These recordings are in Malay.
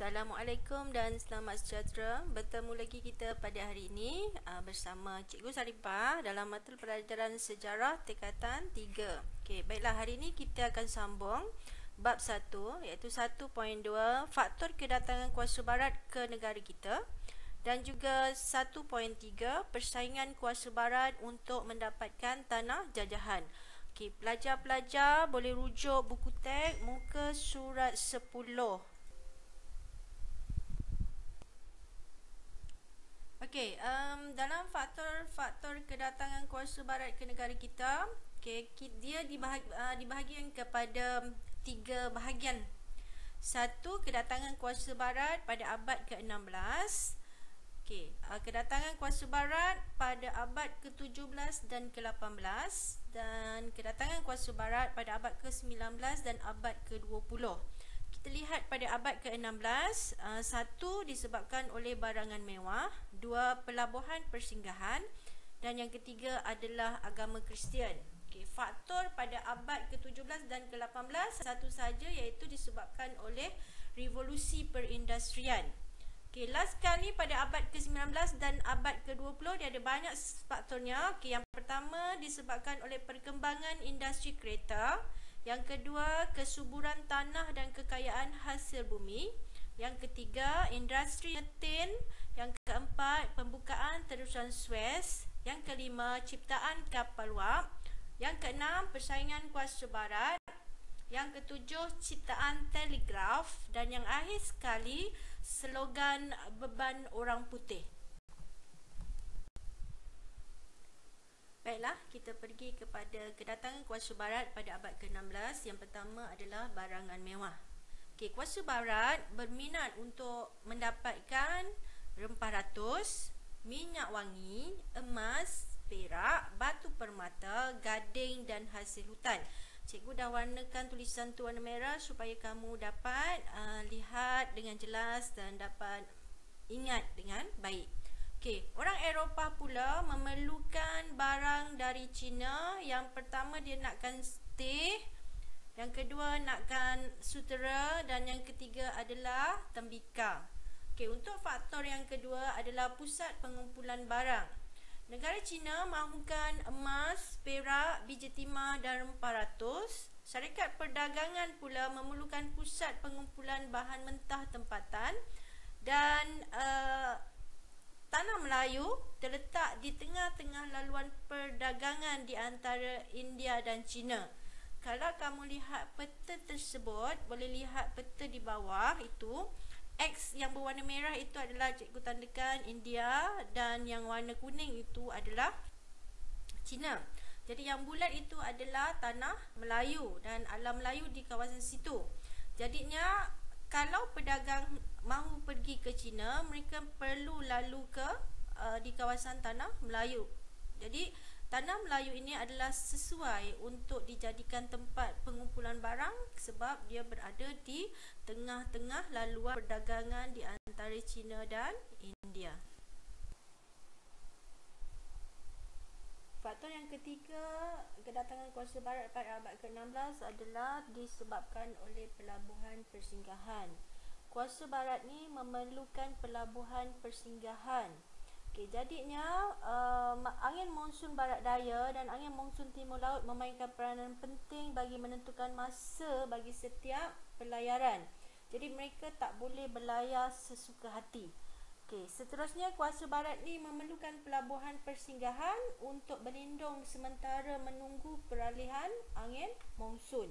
Assalamualaikum dan selamat sejahtera. Bertemu lagi kita pada hari ini bersama Cikgu Saripah dalam mata pelajaran Sejarah Tingkatan 3. Okey, baiklah, hari ini kita akan sambung bab 1 iaitu 1.2 faktor kedatangan kuasa barat ke negara kita dan juga 1.3 persaingan kuasa barat untuk mendapatkan tanah jajahan. Okey, pelajar-pelajar boleh rujuk buku teks muka surat 10. Okey, dalam faktor kedatangan kuasa barat ke negara kita, dia dibahagikan kepada 3 bahagian. Satu, kedatangan kuasa barat pada abad ke-16. Kedatangan kuasa barat pada abad ke-17 dan ke-18 dan kedatangan kuasa barat pada abad ke-19 dan abad ke-20. Kita lihat pada abad ke-16, satu disebabkan oleh barangan mewah, dua pelabuhan persinggahan dan yang ketiga adalah agama Kristian. Faktor pada abad ke-17 dan ke-18 satu saja iaitu disebabkan oleh revolusi perindustrian. Last kali pada abad ke-19 dan abad ke-20 dia ada banyak faktornya. Yang pertama disebabkan oleh perkembangan industri kereta. Yang kedua, kesuburan tanah dan kekayaan hasil bumi. Yang ketiga, industri metin. Yang keempat, pembukaan terusan Suez. Yang kelima, ciptaan kapal wap. Yang keenam, persaingan kuasa barat. Yang ketujuh, ciptaan telegraf. Dan yang akhir sekali, slogan beban orang putih. Baiklah, kita pergi kepada kedatangan kuasa barat pada abad ke-16. Yang pertama adalah barangan mewah. Kuasa barat berminat untuk mendapatkan rempah ratus, minyak wangi, emas, perak, batu permata, gading dan hasil hutan. Cikgu dah warnakan tulisan tu warna merah supaya kamu dapat lihat dengan jelas dan dapat ingat dengan baik. Orang Eropah pula memerlukan barang dari China. Yang pertama dia nakkan teh, yang kedua nakkan sutera dan yang ketiga adalah tembikar. Untuk faktor yang kedua adalah pusat pengumpulan barang. Negara China mahukan emas, perak, biji timah dan rempah ratus. Syarikat perdagangan pula memerlukan pusat pengumpulan bahan mentah tempatan dan Tanah Melayu terletak di tengah-tengah laluan perdagangan di antara India dan China. Kalau kamu lihat peta tersebut, boleh lihat peta di bawah itu. X yang berwarna merah itu adalah cikgu tandakan India dan yang warna kuning itu adalah China. Jadi yang bulat itu adalah Tanah Melayu dan alam Melayu di kawasan situ. Jadinya kalau pedagang mahu pergi ke China, mereka perlu lalu ke di kawasan Tanah Melayu. Jadi Tanah Melayu ini adalah sesuai untuk dijadikan tempat pengumpulan barang sebab dia berada di tengah-tengah laluan perdagangan di antara China dan India. Faktor yang ketiga, kedatangan kuasa barat pada abad ke-16 adalah disebabkan oleh pelabuhan persinggahan. Kuasa barat ni memerlukan pelabuhan persinggahan. Jadinya angin monsun barat daya dan angin monsun timur laut memainkan peranan penting bagi menentukan masa bagi setiap pelayaran. Jadi mereka tak boleh berlayar sesuka hati. Seterusnya kuasa barat ni memerlukan pelabuhan persinggahan untuk berlindung sementara menunggu peralihan angin monsun.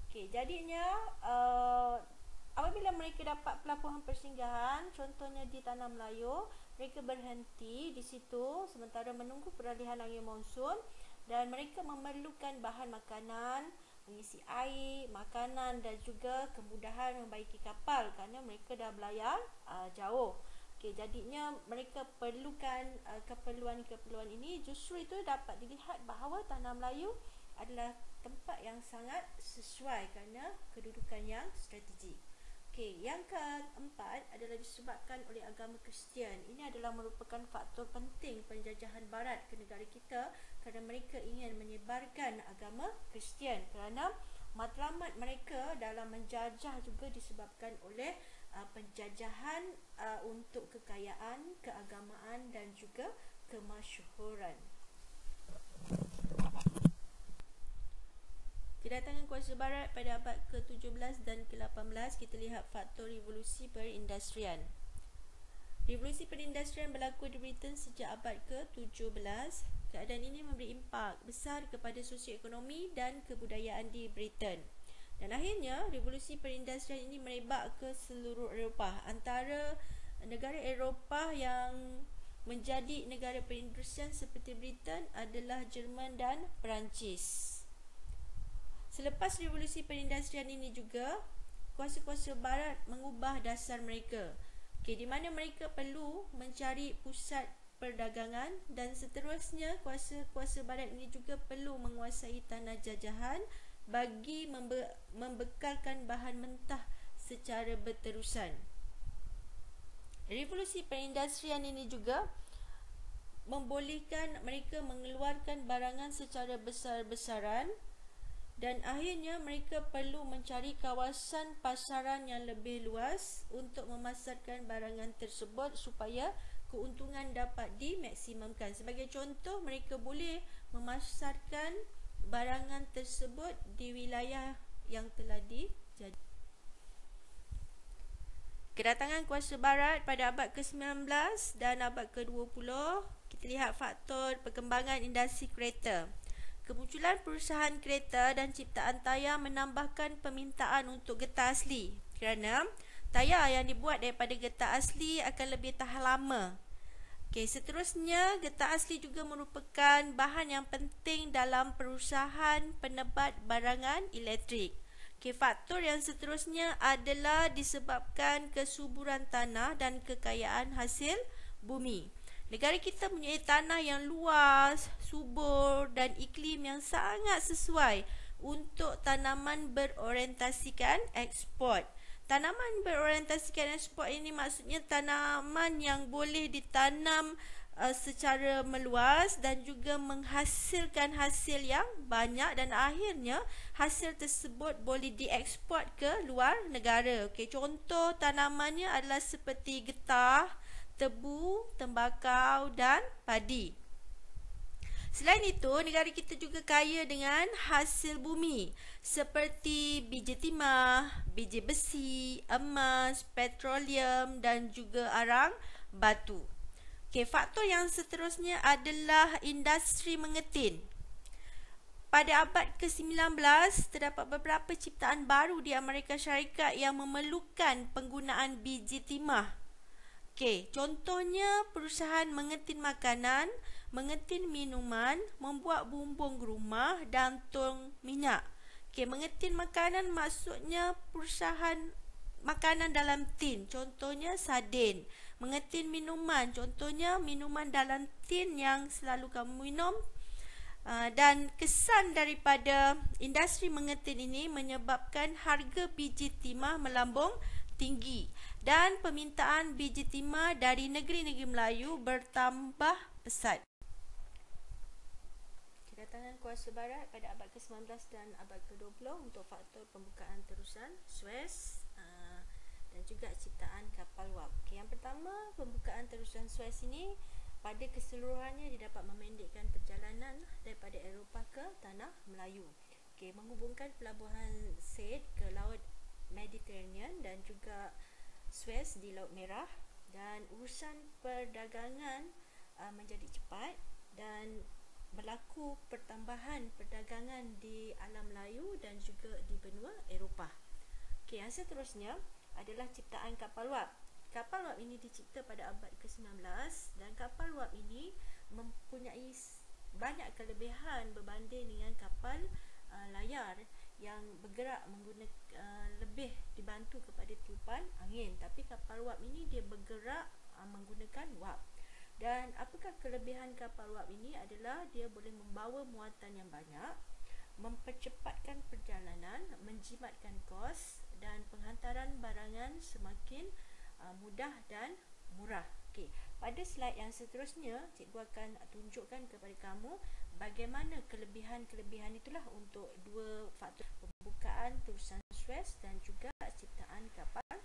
Jadinya apabila mereka dapat pelabuhan persinggahan, contohnya di Tanah Melayu, mereka berhenti di situ sementara menunggu peralihan angin monsun dan mereka memerlukan bahan makanan, mengisi air, makanan dan juga kemudahan membaiki kapal kerana mereka dah berlayar jauh. Jadinya mereka perlukan keperluan-keperluan ini. Justru itu dapat dilihat bahawa Tanah Melayu adalah tempat yang sangat sesuai kerana kedudukan yang strategik. Yang keempat adalah disebabkan oleh agama Kristian. Ini adalah merupakan faktor penting penjajahan barat ke negara kita kerana mereka ingin menyebarkan agama Kristian kerana matlamat mereka dalam menjajah juga disebabkan oleh penjajahan untuk kekayaan, keagamaan dan juga kemasyhuran. Kedatangan kuasa barat pada abad ke-17 dan ke-18, kita lihat faktor revolusi perindustrian. Revolusi perindustrian berlaku di Britain sejak abad ke-17. Keadaan ini memberi impak besar kepada sosioekonomi dan kebudayaan di Britain. Dan akhirnya, revolusi perindustrian ini merebak ke seluruh Eropah. Antara negara Eropah yang menjadi negara perindustrian seperti Britain adalah Jerman dan Perancis. Selepas revolusi perindustrian ini juga, kuasa-kuasa barat mengubah dasar mereka. Di mana mereka perlu mencari pusat perdagangan dan seterusnya kuasa-kuasa barat ini juga perlu menguasai tanah jajahan bagi membekalkan bahan mentah secara berterusan. Revolusi perindustrian ini juga membolehkan mereka mengeluarkan barangan secara besar-besaran dan akhirnya mereka perlu mencari kawasan pasaran yang lebih luas untuk memasarkan barangan tersebut supaya keuntungan dapat dimaksimumkan. Sebagai contoh, mereka boleh memasarkan barangan tersebut di wilayah yang telah dijajah. Kedatangan kuasa barat pada abad ke-19 dan abad ke-20, kita lihat faktor perkembangan industri kereta. Kemunculan perusahaan kereta dan ciptaan tayar menambahkan permintaan untuk getah asli kerana tayar yang dibuat daripada getah asli akan lebih tahan lama. Seterusnya, getah asli juga merupakan bahan yang penting dalam perusahaan penebat barangan elektrik. Faktor yang seterusnya adalah disebabkan kesuburan tanah dan kekayaan hasil bumi. Negara kita mempunyai tanah yang luas, subur dan iklim yang sangat sesuai untuk tanaman berorientasikan ekspor. Tanaman berorientasikan ekspor ini maksudnya tanaman yang boleh ditanam secara meluas dan juga menghasilkan hasil yang banyak dan akhirnya hasil tersebut boleh diekspor ke luar negara. Contoh tanamannya adalah seperti getah, tebu, tembakau dan padi. Selain itu, negara kita juga kaya dengan hasil bumi seperti biji timah, biji besi, emas, petroleum dan juga arang batu. Faktor yang seterusnya adalah industri mengetin. Pada abad ke-19, terdapat beberapa ciptaan baru di Amerika Syarikat yang memerlukan penggunaan biji timah. Contohnya perusahaan mengetin makanan, mengetin minuman, membuat bumbung rumah dan tong minyak. Mengetin makanan maksudnya perusahaan makanan dalam tin, contohnya sardin. Mengetin minuman, contohnya minuman dalam tin yang selalu kamu minum. Dan kesan daripada industri mengetin ini menyebabkan harga biji timah melambung tinggi dan permintaan biji timah dari negeri-negeri Melayu bertambah pesat. Kedatangan kuasa barat pada abad ke-19 dan abad ke-20 untuk faktor pembukaan terusan Suez dan juga ciptaan kapal wap. Yang pertama, pembukaan terusan Suez ini pada keseluruhannya dia dapat memendekkan perjalanan daripada Eropah ke tanah Melayu. Menghubungkan pelabuhan Said ke Laut Mediterranean dan juga Suez di Laut Merah, dan urusan perdagangan menjadi cepat dan berlaku pertambahan perdagangan di alam Melayu dan juga di benua Eropah. Yang seterusnya adalah ciptaan kapal wap. Kapal wap ini dicipta pada abad ke-19 dan kapal wap ini mempunyai banyak kelebihan berbanding dengan kapal layar yang bergerak menggunakan lebih dibantu kepada tiupan angin, tapi kapal wap ini dia bergerak menggunakan wap. Dan apakah kelebihan kapal wap ini adalah dia boleh membawa muatan yang banyak, mempercepatkan perjalanan, menjimatkan kos dan penghantaran barangan semakin mudah dan murah. Pada slide yang seterusnya, cikgu akan tunjukkan kepada kamu bagaimana kelebihan-kelebihan itulah untuk dua faktor pembukaan terusan Suez dan juga ciptaan kapal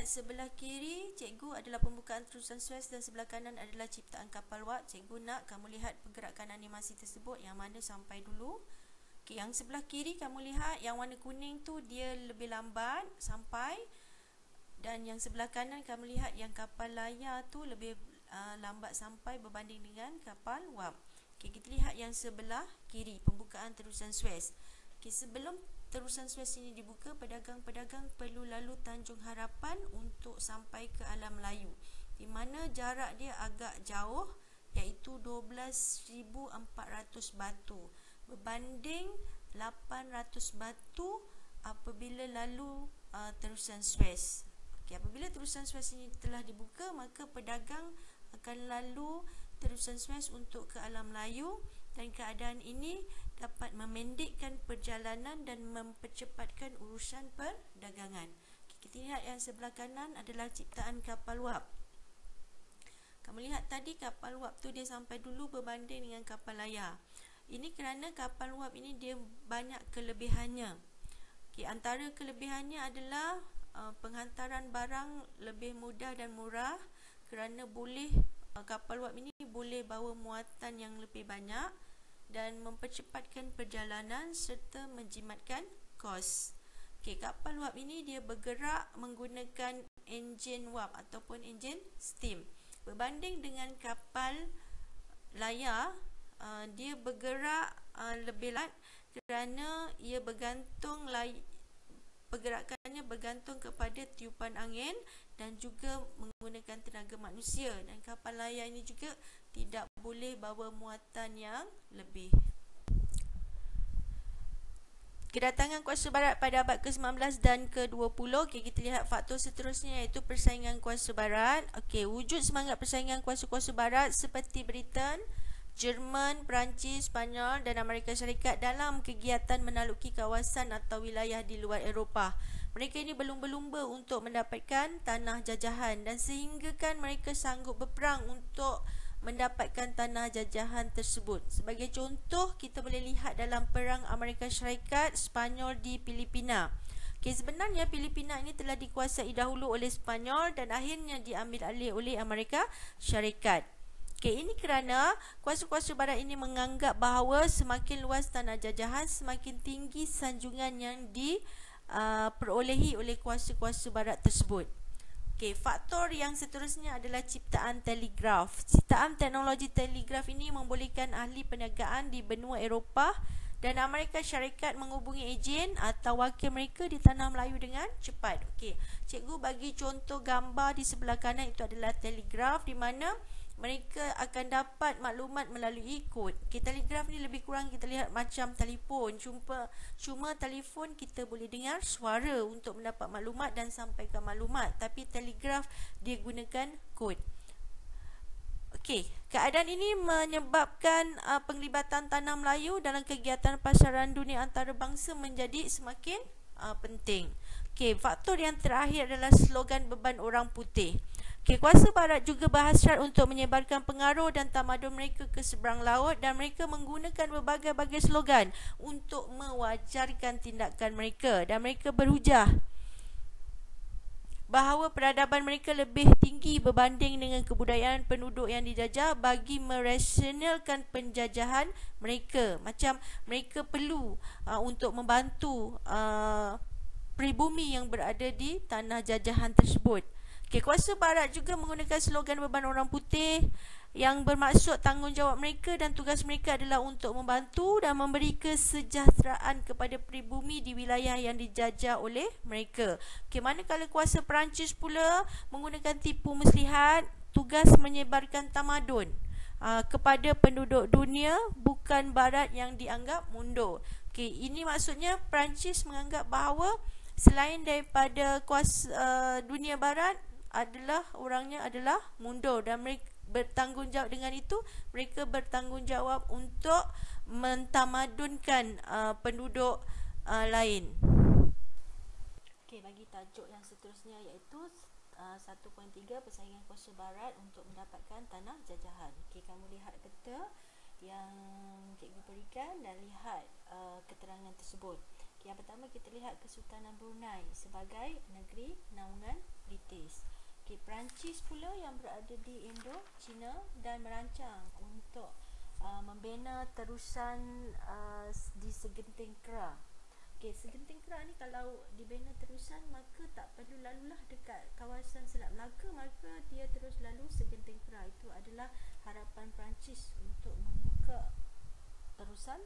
lihat sebelah kiri, cikgu adalah pembukaan terusan Suez dan sebelah kanan adalah ciptaan kapal wap. Cikgu nak kamu lihat pergerakan animasi tersebut yang mana sampai dulu. Okay, yang sebelah kiri kamu lihat yang warna kuning tu dia lebih lambat sampai, dan yang sebelah kanan kamu lihat yang kapal layar tu lebih lambat sampai berbanding dengan kapal wap. Okay, kita lihat yang sebelah kiri, pembukaan terusan Suez. Okay, sebelum terusan Suez ini dibuka, pedagang-pedagang perlu lalu Tanjung Harapan untuk sampai ke Alam Melayu, di mana jarak dia agak jauh, iaitu 12,400 batu berbanding 800 batu apabila lalu terusan Suez. Okay, apabila terusan Suez ini telah dibuka, maka pedagang akan lalu terusan Suez untuk ke Alam Melayu, dan keadaan ini dapat memendekkan perjalanan dan mempercepatkan urusan perdagangan. Kita lihat yang sebelah kanan adalah ciptaan kapal wap. Kamu lihat tadi kapal wap tu dia sampai dulu berbanding dengan kapal layar. Ini kerana kapal wap ini dia banyak kelebihannya. Okay, antara kelebihannya adalah penghantaran barang lebih mudah dan murah, kerana kapal wap ini boleh bawa muatan yang lebih banyak dan mempercepatkan perjalanan serta menjimatkan kos. Okay, kapal wap ini dia bergerak menggunakan enjin wap ataupun enjin steam. Berbanding dengan kapal layar, dia bergerak lebih lambat kerana ia pergerakannya bergantung kepada tiupan angin dan juga menggunakan tenaga manusia, dan kapal layar ini juga tidak boleh bawa muatan yang lebih. Kedatangan kuasa barat pada abad ke-19 dan ke-20. Okay, kita lihat faktor seterusnya iaitu persaingan kuasa barat. Okay, wujud semangat persaingan kuasa-kuasa barat seperti Britain, Jerman, Perancis, Spanyol dan Amerika Syarikat dalam kegiatan menaluki kawasan atau wilayah di luar Eropah. Mereka ini berlumba-lumba untuk mendapatkan tanah jajahan, dan sehinggakan mereka sanggup berperang untuk mendapatkan tanah jajahan tersebut. Sebagai contoh, kita boleh lihat dalam perang Amerika Syarikat Spanyol di Filipina. Okay, sebenarnya Filipina ini telah dikuasai dahulu oleh Spanyol dan akhirnya diambil alih oleh Amerika Syarikat. Okay, ini kerana kuasa-kuasa barat ini menganggap bahawa semakin luas tanah jajahan, semakin tinggi sanjungan yang diperolehi oleh kuasa-kuasa barat tersebut. Okay, faktor yang seterusnya adalah ciptaan telegraf. Ciptaan teknologi telegraf ini membolehkan ahli perniagaan di benua Eropah dan Amerika Syarikat menghubungi ejen atau wakil mereka di tanah Melayu dengan cepat. Okay, cikgu bagi contoh gambar di sebelah kanan, itu adalah telegraf, di mana mereka akan dapat maklumat melalui kod. Okay, telegraf ni lebih kurang kita lihat macam telefon. Cuma telefon kita boleh dengar suara untuk mendapat maklumat dan sampaikan maklumat. Tapi telegraf dia gunakan kod. Okey, keadaan ini menyebabkan penglibatan tanah Melayu dalam kegiatan pasaran dunia antarabangsa menjadi semakin penting. Okey, faktor yang terakhir adalah slogan beban orang putih. Okay, kuasa barat juga berhasrat untuk menyebarkan pengaruh dan tamadun mereka ke seberang laut, dan mereka menggunakan berbagai-bagai slogan untuk mewajarkan tindakan mereka, dan mereka berhujah bahawa peradaban mereka lebih tinggi berbanding dengan kebudayaan penduduk yang dijajah bagi merasionalkan penjajahan mereka. Macam mereka perlu untuk membantu pribumi yang berada di tanah jajahan tersebut. Okay, kuasa barat juga menggunakan slogan beban orang putih yang bermaksud tanggungjawab mereka dan tugas mereka adalah untuk membantu dan memberi kesejahteraan kepada pribumi di wilayah yang dijajah oleh mereka. Okay, manakala kuasa Perancis pula menggunakan tipu muslihat, tugas menyebarkan tamadun kepada penduduk dunia, bukan barat yang dianggap mundur. Okay, ini maksudnya Perancis menganggap bahawa selain daripada kuasa dunia barat orangnya adalah mundur, dan mereka bertanggungjawab dengan itu. Mereka bertanggungjawab untuk mentamadunkan penduduk lain. Okey, bagi tajuk yang seterusnya iaitu 1.3 persaingan kuasa barat untuk mendapatkan tanah jajahan. Okey, kamu lihat peta yang cikgu berikan dan lihat keterangan tersebut. Okay, yang pertama kita lihat Kesultanan Brunei sebagai negeri naungan British. Perancis pula yang berada di Indochina dan merancang untuk membina terusan di segenting Kra. Segenting Kra ni kalau dibina terusan maka tak perlu lalulah dekat kawasan Selat Melaka, maka dia terus lalu segenting Kra. Itu adalah harapan Perancis untuk membuka terusan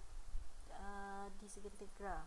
di segenting Kra.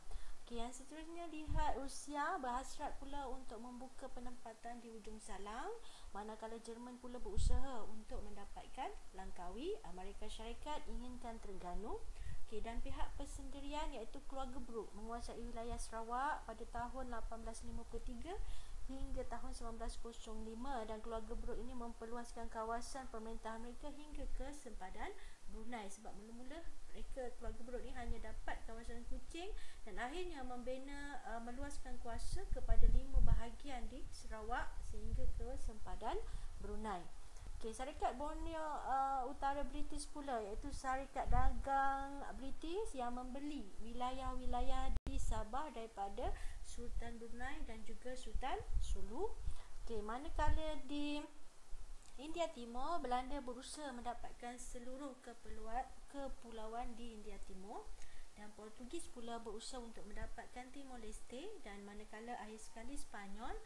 Yang seterusnya, lihat Rusia berhasrat pula untuk membuka penempatan di Ujung Salang, manakala Jerman pula berusaha untuk mendapatkan Langkawi. Amerika Syarikat inginkan Terengganu. Dan pihak persendirian iaitu keluarga Brooke menguasai wilayah Sarawak pada tahun 1853 hingga tahun 1905, dan keluarga Brooke ini memperluaskan kawasan pemerintahan mereka hingga ke sempadan Brunei. Sebab mula-mula mereka, keluarga Brooke ni hanya dapat kawasan Kuching dan akhirnya meluaskan kuasa kepada 5 bahagian di Sarawak sehingga ke sempadan Brunei. Syarikat Borneo Utara British pula, iaitu syarikat dagang British yang membeli wilayah-wilayah di Sabah daripada Sultan Brunei dan juga Sultan Sulu. Manakala di India Timur, Belanda berusaha mendapatkan seluruh kepulauan di India Timur, dan Portugis pula berusaha untuk mendapatkan Timor Leste, dan manakala akhir sekali Spanyol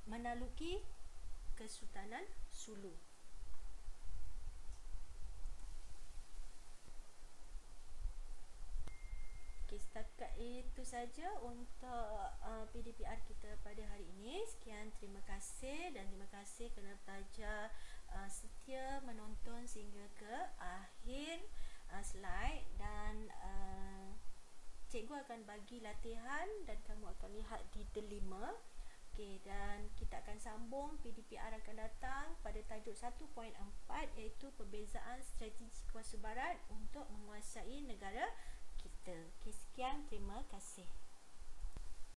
menaluki Kesultanan Sulu. Setakat itu saja untuk PDPR kita pada hari ini. Sekian, terima kasih, dan terima kasih kerana pelajar setia menonton sehingga ke akhir slide, dan cikgu akan bagi latihan dan kamu akan lihat di delima. Dan kita akan sambung PDPR akan datang pada tajuk 1.4, iaitu perbezaan strategi kuasa barat untuk menguasai negara kita. Sekian, terima kasih.